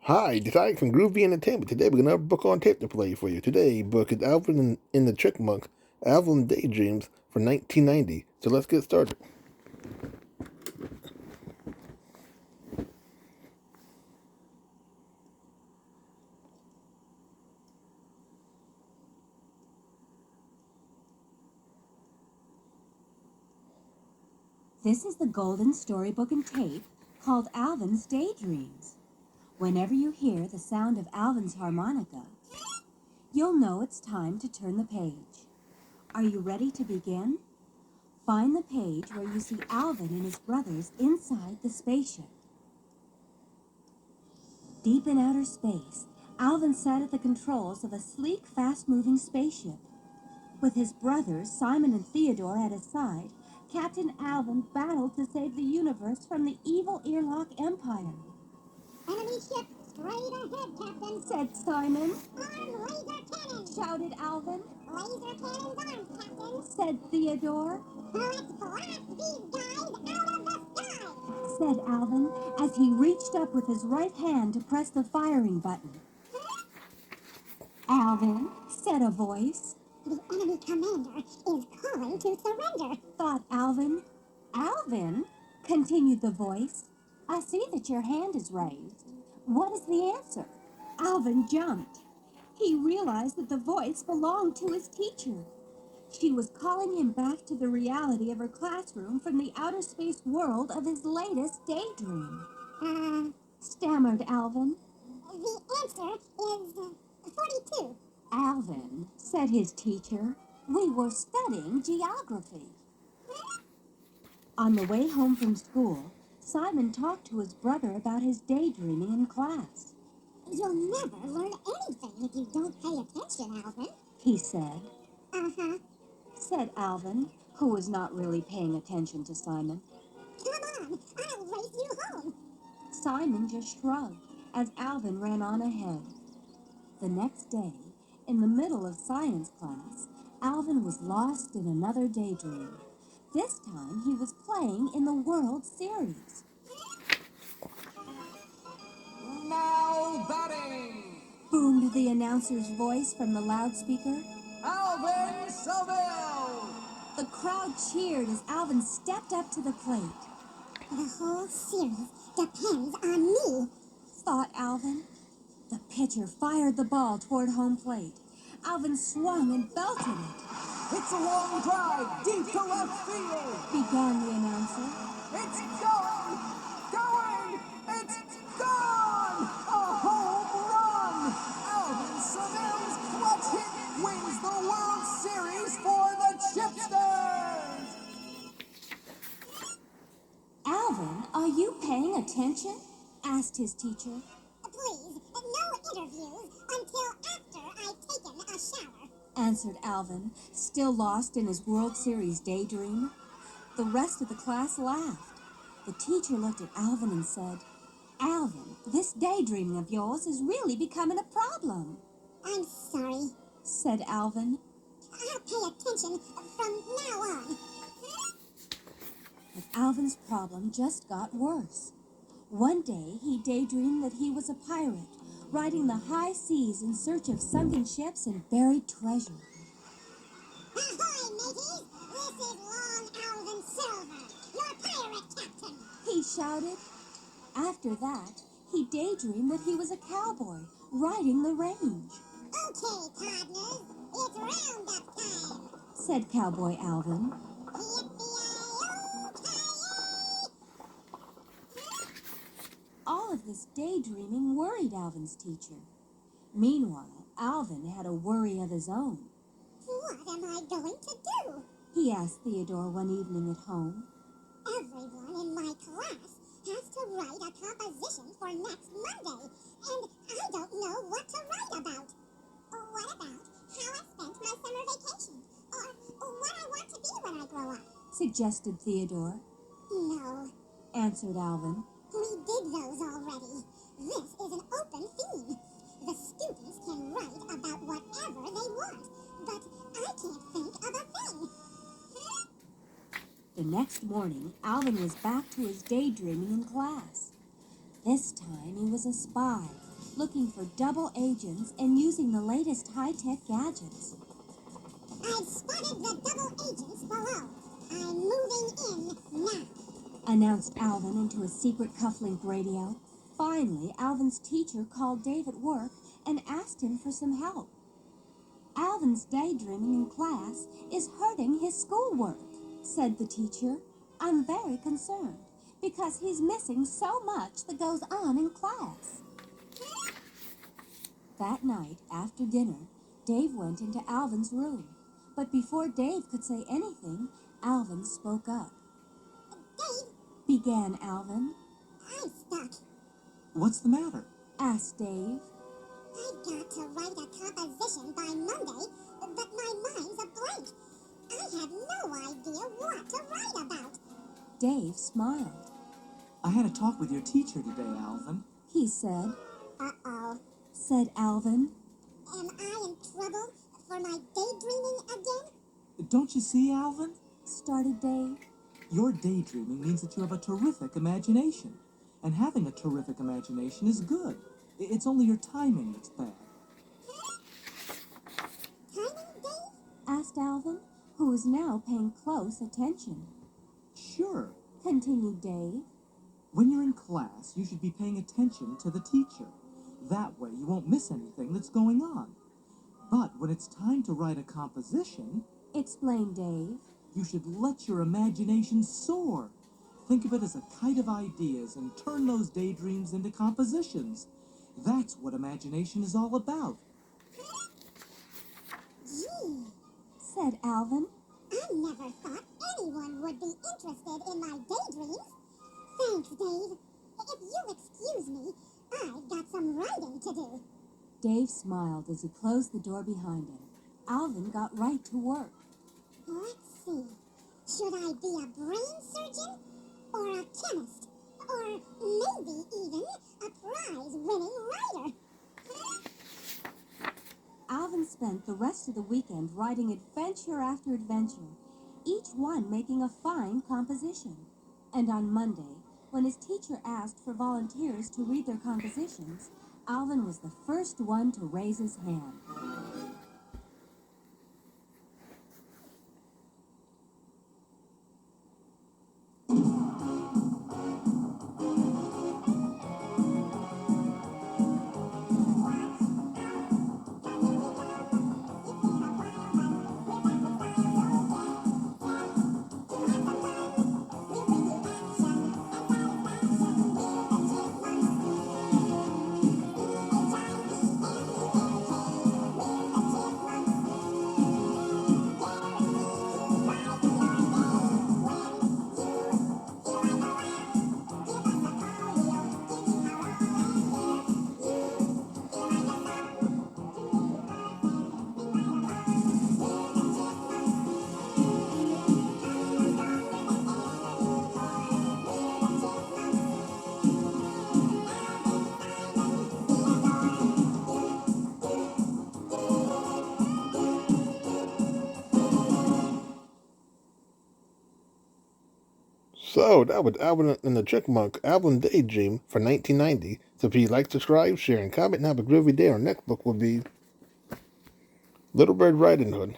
Hi, decided some groovy entertainment. Today we're gonna have a book on tape to play for you. Today book is Alvin in the Chipmunks, Alvin Daydreams for 1990. So let's get started. This is the golden storybook and tape called Alvin's Daydreams. Whenever you hear the sound of Alvin's harmonica, you'll know it's time to turn the page. Are you ready to begin? Find the page where you see Alvin and his brothers inside the spaceship. Deep in outer space, Alvin sat at the controls of a sleek, fast-moving spaceship. With his brothers, Simon and Theodore, at his side, Captain Alvin battled to save the universe from the evil Earlock Empire. Enemy ship straight ahead, Captain, Said Simon. Arm laser cannon! Shouted Alvin. Laser cannons armed, Captain! Said Theodore. Let's blast these guys out of the sky! Said Alvin as he reached up with his right hand to press the firing button. Alvin, said a voice. The enemy commander is calling to surrender. Thought Alvin. Alvin, continued the voice, I see that your hand is raised. What is the answer? Alvin jumped. He realized that the voice belonged to his teacher. She was calling him back to the reality of her classroom from the outer space world of his latest daydream. Stammered Alvin. The answer is 42. Alvin, said his teacher, we were studying geography. On the way home from school, Simon talked to his brother about his daydreaming in class. You'll never learn anything if you don't pay attention, Alvin. He said. Uh-huh. Said Alvin, who was not really paying attention to Simon. Come on, I'll race you home. Simon just shrugged as Alvin ran on ahead. The next day, in the middle of science class, Alvin was lost in another daydream. This time he was playing in the World Series. Now batting, Boomed the announcer's voice from the loudspeaker. Alvin Seville. The crowd cheered as Alvin stepped up to the plate. The whole series depends on me. Thought Alvin. The pitcher fired the ball toward home plate. Alvin swung and belted it. It's a long drive deep to left field. Began the announcer. It's going, it's gone. A home run. Alvin Seville's clutch hit wins the World Series for the Chipsters. Alvin, are you paying attention? Asked his teacher. Please, no interviews until after I've taken a shower. Answered Alvin, still lost in his World Series daydream. The rest of the class laughed. The teacher looked at Alvin and said, Alvin, this daydreaming of yours is really becoming a problem. I'm sorry. Said Alvin. I'll pay attention from now on. But Alvin's problem just got worse. One day, he daydreamed that he was a pirate, riding the high seas in search of sunken ships and buried treasure. Ahoy, mateys! This is Long Alvin Silver, your pirate captain. He shouted. After that, he daydreamed that he was a cowboy, riding the range. Okay, partners, it's roundup time. Said Cowboy Alvin. All of this daydreaming worried Alvin's teacher. Meanwhile, Alvin had a worry of his own. What am I going to do? He asked Theodore one evening at home. Everyone in my class has to write a composition for next Monday, and I don't know what to write about. What about how I spent my summer vacation? Or what I want to be when I grow up? Suggested Theodore. No, Answered Alvin. we did those already. This is an open theme. The students can write about whatever they want, but I can't think of a thing. The next morning, Alvin was back to his daydreaming in class. This time he was a spy, looking for double agents and using the latest high-tech gadgets. I've spotted the double agents below. I'm moving in now. Announced Alvin into a secret cufflink radio. Finally, Alvin's teacher called Dave at work and asked him for some help. Alvin's daydreaming in class is hurting his schoolwork, said the teacher. I'm very concerned because he's missing so much that goes on in class. That night, after dinner, Dave went into Alvin's room. But before Dave could say anything, Alvin spoke up. Dave, Began Alvin. I'm stuck. What's the matter? Asked Dave. I've got to write a composition by Monday, but my mind's a blank. I have no idea what to write about. Dave smiled. I had a talk with your teacher today, Alvin. He said. Uh-oh. Said Alvin. Am I in trouble for my daydreaming again? Don't you see, Alvin? Started Dave. Your daydreaming means that you have a terrific imagination. And having a terrific imagination is good. It's only your timing that's bad. Timing, Dave? Asked Alvin, who was now paying close attention. Sure. Continued Dave. When you're in class, you should be paying attention to the teacher. That way you won't miss anything that's going on. But when it's time to write a composition, Explained Dave. you should let your imagination soar. Think of it as a kite of ideas and turn those daydreams into compositions. That's what imagination is all about. Gee, Said Alvin. I never thought anyone would be interested in my daydreams. Thanks, Dave. If you'll excuse me, I've got some writing to do. Dave smiled as he closed the door behind him. Alvin got right to work. Let's see. Should I be a brain surgeon? Or a chemist? Or maybe even a prize-winning writer? Alvin spent the rest of the weekend writing adventure after adventure, each one making a fine composition. And on Monday, when his teacher asked for volunteers to read their compositions, Alvin was the first one to raise his hand. So, that was Alvin and the Chipmunk, Alvin Daydream for 1990. So, please like, subscribe, share, and comment, and have a groovy day. Our next book will be Little Red Riding Hood.